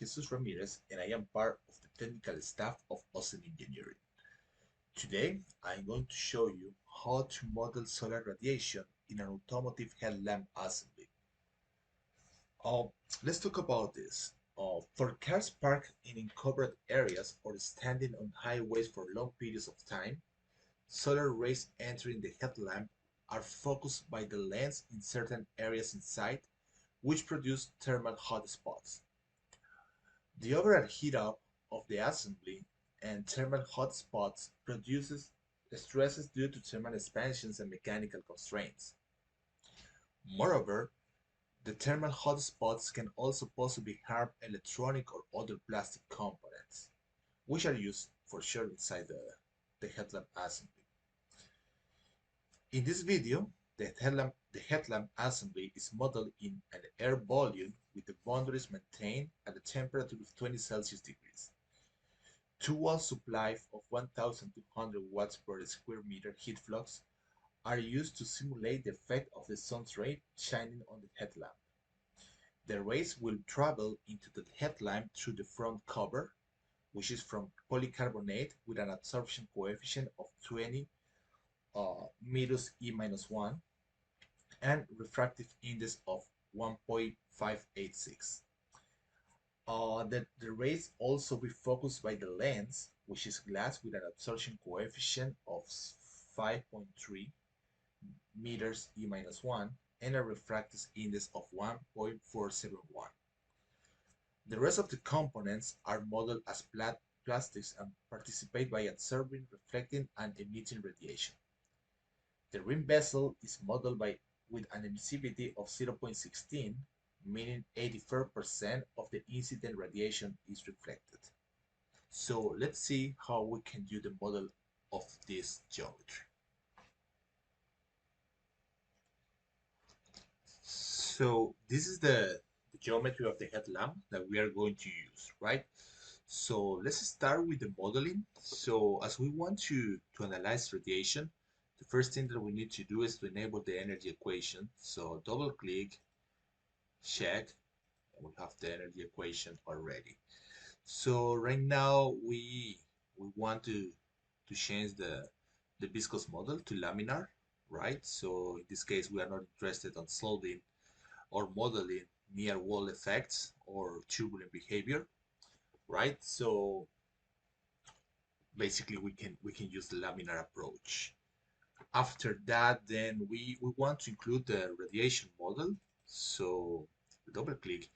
Jesus Ramirez, and I am part of the technical staff of Ozen Engineering. Today, I'm going to show you how to model solar radiation in an automotive headlamp assembly. Uh, let's talk about this. For cars parked in uncovered areas or standing on highways for long periods of time, solar rays entering the headlamp are focused by the lens in certain areas inside, which produce thermal hotspots. The overall heat-up of the assembly and thermal hotspots produces stresses due to thermal expansions and mechanical constraints. Moreover, the thermal hotspots can also possibly harm electronic or other plastic components, which are used for sure inside the headlamp assembly. In this video, the headlamp assembly is modeled in an air volume with the boundaries maintained at a temperature of 20 Celsius degrees. Two wall supply of 1200 watts per square meter heat flux are used to simulate the effect of the sun's ray shining on the headlamp. The rays will travel into the headlamp through the front cover, which is from polycarbonate with an absorption coefficient of 20 meters E minus 1 and refractive index of 1.586. The rays also be focused by the lens, which is glass with an absorption coefficient of 5.3 meters E minus 1 and a refractive index of 1.471. The rest of the components are modeled as plastics and participate by absorbing, reflecting, and emitting radiation. The rim bezel is modeled with an emissivity of 0.16, meaning 84% of the incident radiation is reflected. So let's see how we can do the model of this geometry. So this is the geometry of the headlamp that we are going to use, right? So let's start with the modeling. So as we want to analyze radiation, the first thing that we need to do is to enable the energy equation. So double click, check, and we have the energy equation already. So right now we want to change the viscous model to laminar, right? So in this case, we are not interested on solving or modeling near wall effects or turbulent behavior, right? So basically we can use the laminar approach. After that, then we want to include the radiation model. So double click,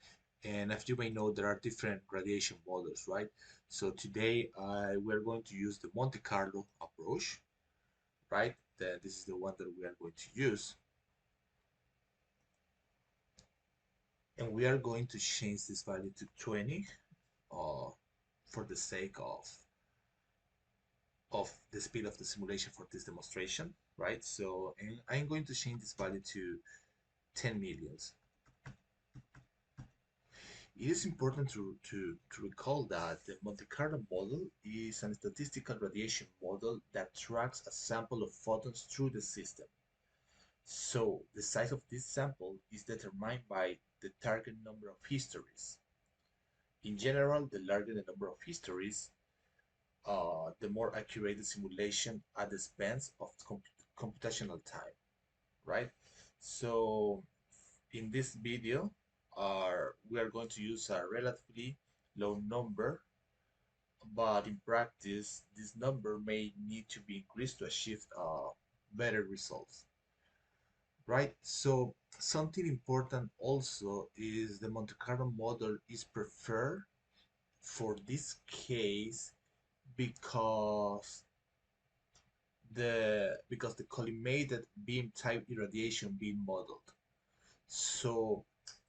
and as you may know, there are different radiation models, right? So today we're going to use the Monte Carlo approach, right? This is the one that we are going to use, and we are going to change this value to 20 uh, for the sake of the speed of the simulation for this demonstration, right? So and I'm going to change this value to 10 millions. It is important to recall that the Monte Carlo model is a statistical radiation model that tracks a sample of photons through the system. So the size of this sample is determined by the target number of histories. In general, the larger the number of histories, the more accurate the simulation at the expense of computational time, right? So in this video, we are going to use a relatively low number, but in practice, this number may need to be increased to achieve better results, right? So something important also is the Monte Carlo model is preferred for this case because the collimated beam type irradiation being modeled. So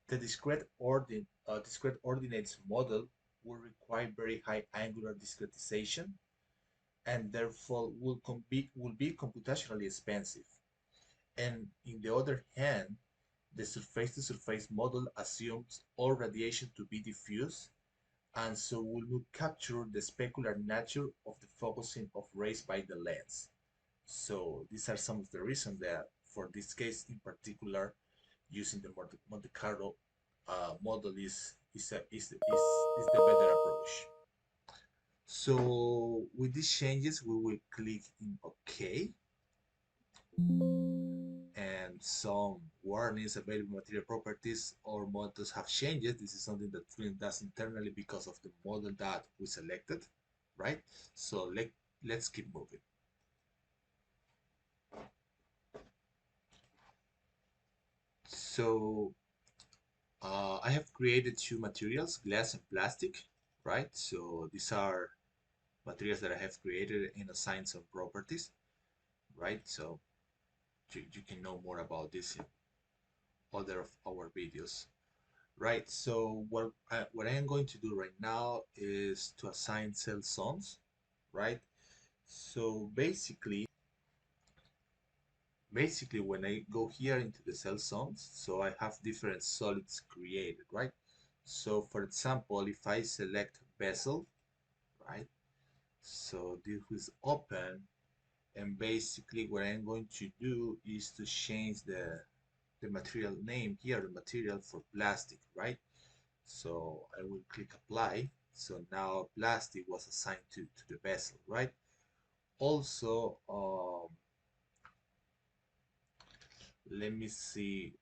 the discrete ordinates model will require very high angular discretization and therefore will be computationally expensive. And in the other hand, the surface-to-surface model assumes all radiation to be diffuse and so will not capture the specular nature of the focusing of rays by the lens. So these are some of the reasons that for this case in particular, using the Monte Carlo model is the better approach. So with these changes, we will click in OK, and some warnings: available material properties or models have changed. This is something that Fluent does internally because of the model that we selected, right? So let's keep moving. So I have created two materials, glass and plastic, right? So these are materials that I have created and assigned some properties, right? So you can know more about this in other of our videos, right? So what I am going to do right now is to assign cell zones, right? So basically when I go here into the cell zones, so I have different solids created, right? So for example, if I select vessel, right? So this is open, and basically what I'm going to do is to change the material name here, the material for plastic, right? So I will click apply. So now plastic was assigned to the vessel, right? Also, let me see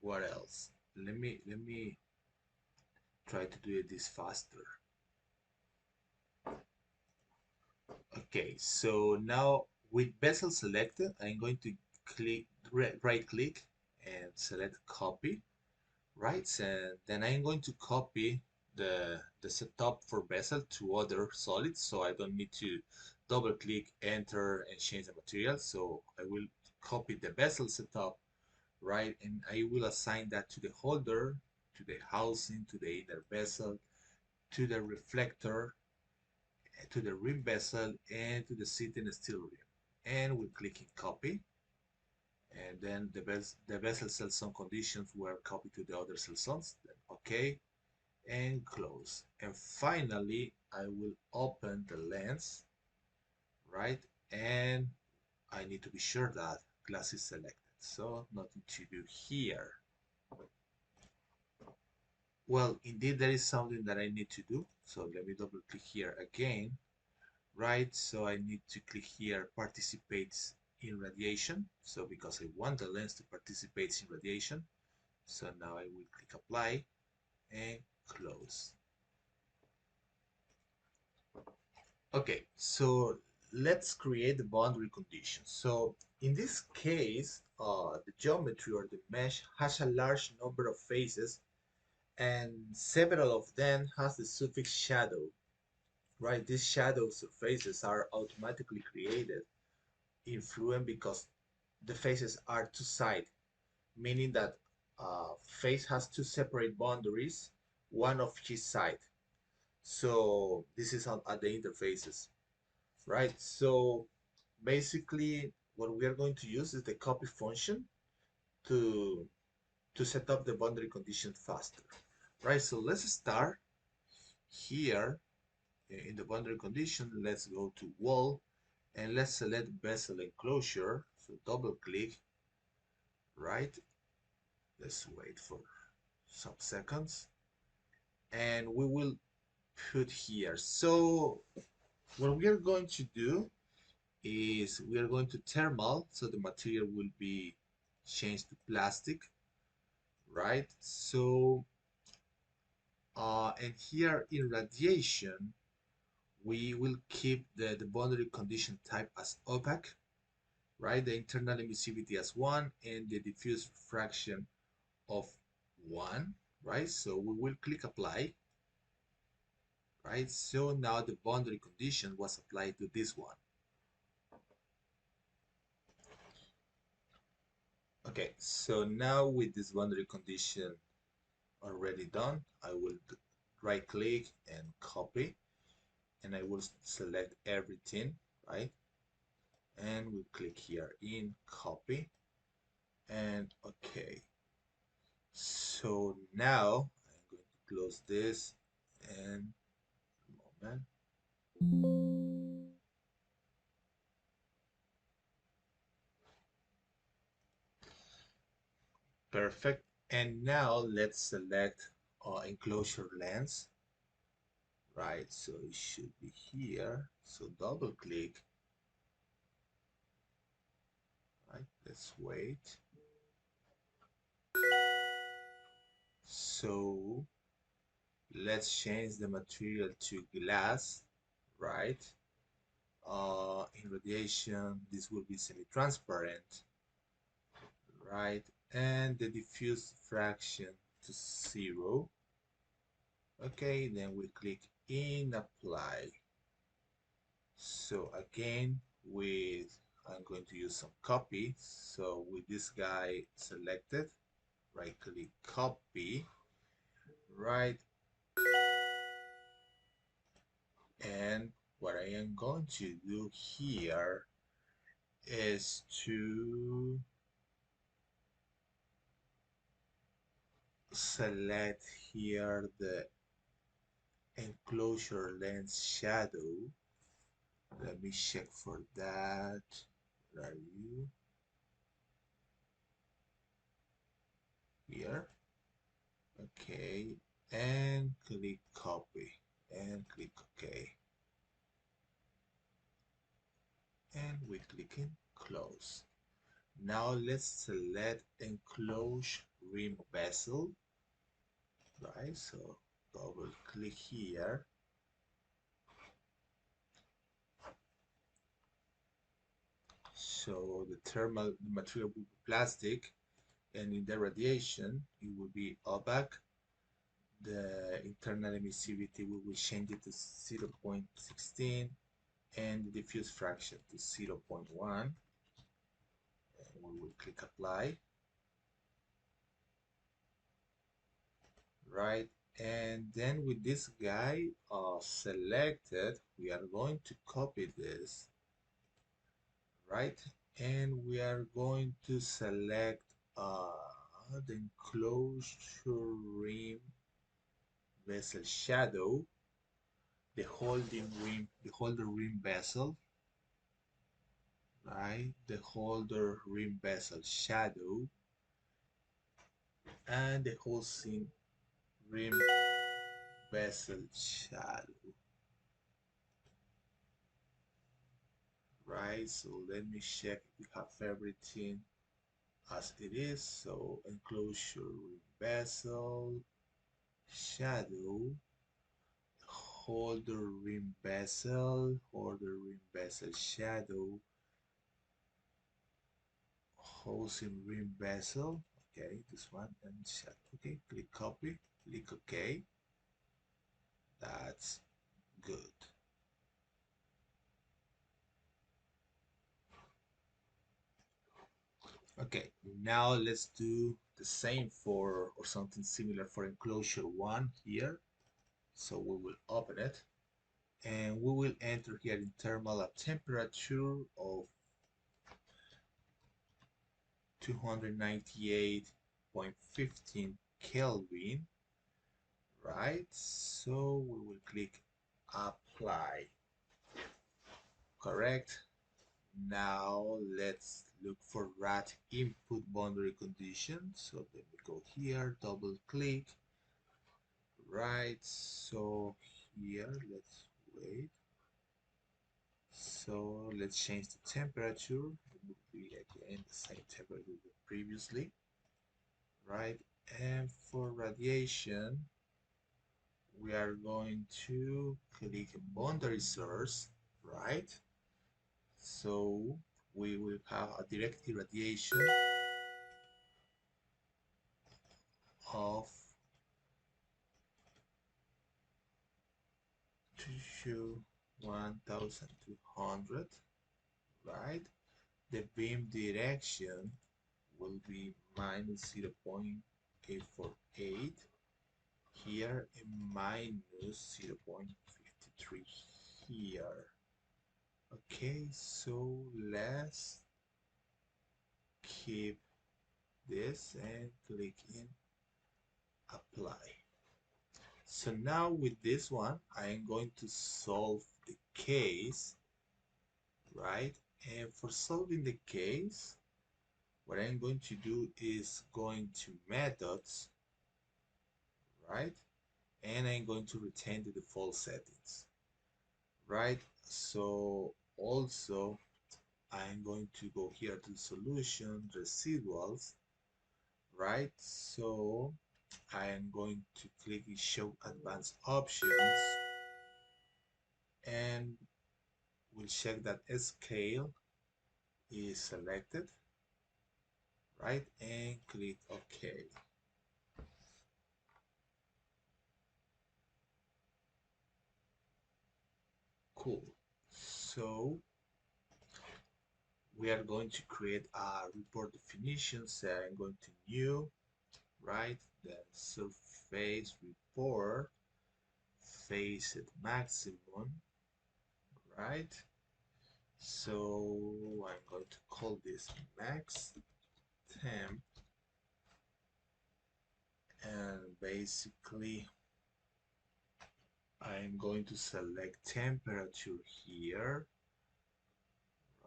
what else. Let me try to do this faster. Okay, so now with vessel selected, I'm going to click right click and select copy, right? And then I'm going to copy the setup for vessel to other solids, so I don't need to double click, enter, and change the material. So I will copy the vessel setup, right? And I will assign that to the holder, to the housing, to the inner vessel, to the reflector, to the rim vessel, and to the seat and steel rim. And we'll click in copy, and then the vessel cell zone conditions were copied to the other cell zones. Then OK, and close. And finally, I will open the lens, right? And I need to be sure that glass is selected. So nothing to do here. Well, indeed, there is something that I need to do. So let me double click here again, right? So I need to click here, participates in radiation. So because I want the lens to participate in radiation. So now I will click apply and close. Okay, so let's create the boundary conditions. So in this case, the geometry or the mesh has a large number of faces, and several of them has the suffix shadow, right? These shadow surfaces are automatically created in Fluent because the faces are two-sided, meaning that face has two separate boundaries, one of each side. So this is at the interfaces, right? So basically what we are going to use is the copy function to set up the boundary condition faster, right? So let's start here in the boundary condition. Let's go to wall and let's select vessel enclosure. So double click, right? Let's wait for some seconds, and we will put here. So what we are going to do is we are going to thermal, so the material will be changed to plastic, right? So and here in radiation we will keep the boundary condition type as opaque, right? The internal emissivity as 1 and the diffuse fraction of 1, right? So we will click apply, right? So now the boundary condition was applied to this one. Okay, so now with this boundary condition already done, I will right click and copy, and I will select everything, right? And we click here in copy and okay. So now I'm going to close this and moment. Perfect. And now let's select enclosure lens, right? So it should be here. So double click, right? Let's wait. So let's change the material to glass, right? In radiation, this will be semi-transparent, right? And the diffuse fraction to 0. Okay, then we click in apply. So again, with I'm going to use some copy. So with this guy selected, right click copy, right? And what I am going to do here is to select here the enclosure lens shadow. Let me check for that. Where are you? Here. Okay. And click copy. And click OK. And we click in close. Now let's select enclosed rim bezel. Right. So double click here. So the material will be plastic, and in the radiation it will be opaque. The internal emissivity we will change it to 0.16 and the diffuse fraction to 0.1, and we will click apply, right? And then with this guy selected, we are going to copy this, right? And we are going to select the enclosure rim bezel shadow, the holder rim bezel, right? The holder rim bezel shadow and the housing rim bezel shadow, right? So let me check if we have everything as it is. So enclosure rim bezel shadow, holder rim bezel shadow, housing rim bezel. Okay, this one and shadow. Okay, click copy, click OK. That's good. Okay, now let's do the same for or something similar for enclosure 1 here. So we will open it and we will enter here in thermal a temperature of 298.15 Kelvin, right? So we will click apply. Correct. Now let's look for RAT input boundary conditions. So let me go here, double click, right? So here, let's wait. So let's change the temperature. It will be again the same temperature as previously, right? And for radiation, we are going to click boundary source, right? So we will have a direct irradiation of 1200, right? The beam direction will be minus 0.848 here and minus 0.53 here. Okay, so let's keep this and click in apply. So now with this one, I am going to solve the case, right? And for solving the case, what I'm going to do is going to methods, right? And I'm going to retain the default settings, right? So also I'm going to go here to solution residuals, right? So I am going to click show advanced options and we'll check that scale is selected, right? And click OK. Cool. So we are going to create a report definition. So I'm going to new, right? Then surface report, face at maximum, right? So I'm going to call this max temp, and basically I'm going to select temperature here,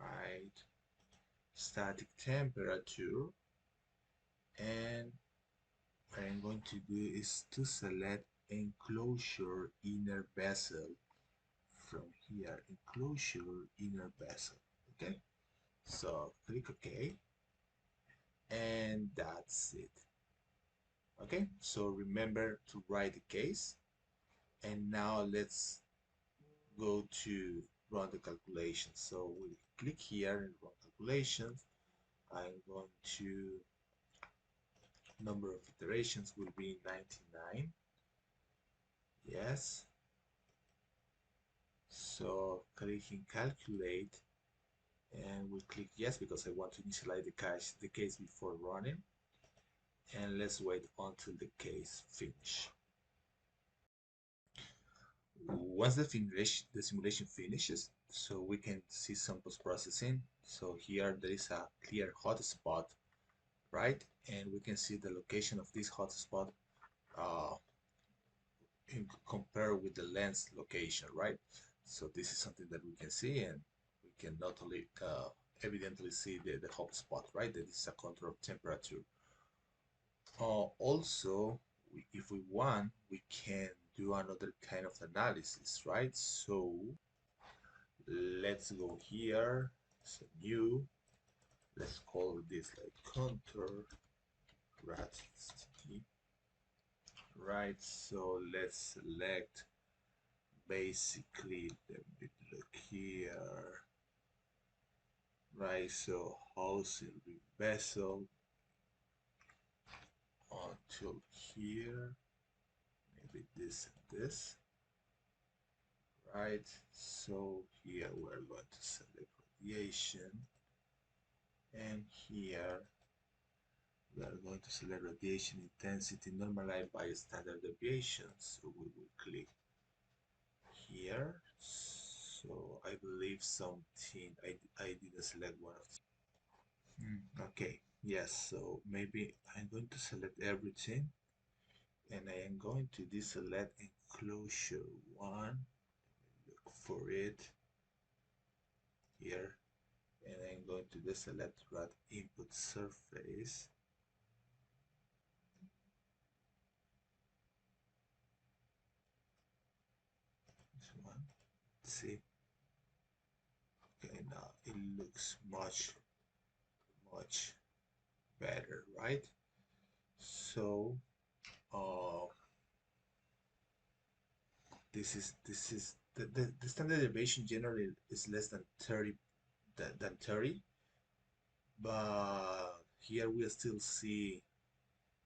right? Static temperature, and what I'm going to do is to select enclosure inner bezel from here, enclosure inner bezel. Okay, so click OK, and that's it. Okay, so remember to write the case, and now let's go to run the calculation. So we'll click here and run calculations. I'm going to, number of iterations will be 99. Yes. So clicking calculate, and we'll click yes because I want to initialize the case before running, and let's wait until the case finish. Once the simulation finishes, so we can see some post-processing. So here there is a clear hotspot, right? And we can see the location of this hotspot uh, compared with the lens location, right? So this is something that we can see, and we can not only evidently see the hotspot, right? That is a control of temperature. Also, if we want, we can do another kind of analysis, right? So let's go here, so new, let's call this like contour versatility, right? So let's select basically, let me look here, right? So housing vessel until here, maybe this and this, right? So here we're going to select radiation, and here we are going to select radiation intensity normalized by standard deviation. So we will click here. So I believe something I didn't select one of these. Okay, yes, so maybe I'm going to select everything, and I am going to deselect enclosure one, look for it here, and I'm going to deselect rad input surface. This one, see, okay, now it looks much better, right? So uh, this is the standard deviation generally is less than 30 than 30, but here we still see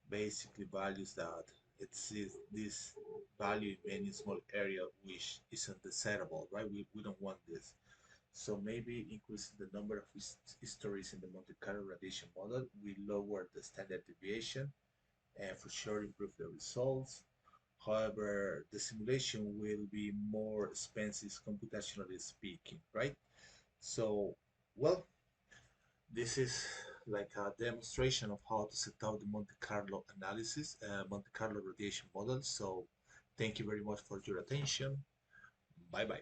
basically values that it sees this value in any small area which is undesirable, right? We don't want this. So maybe increasing the number of histories in the Monte Carlo radiation model will lower the standard deviation and for sure improve the results. However, the simulation will be more expensive computationally speaking, right? So, well, this is like a demonstration of how to set out the Monte Carlo analysis, Monte Carlo radiation model. So, thank you very much for your attention. Bye bye.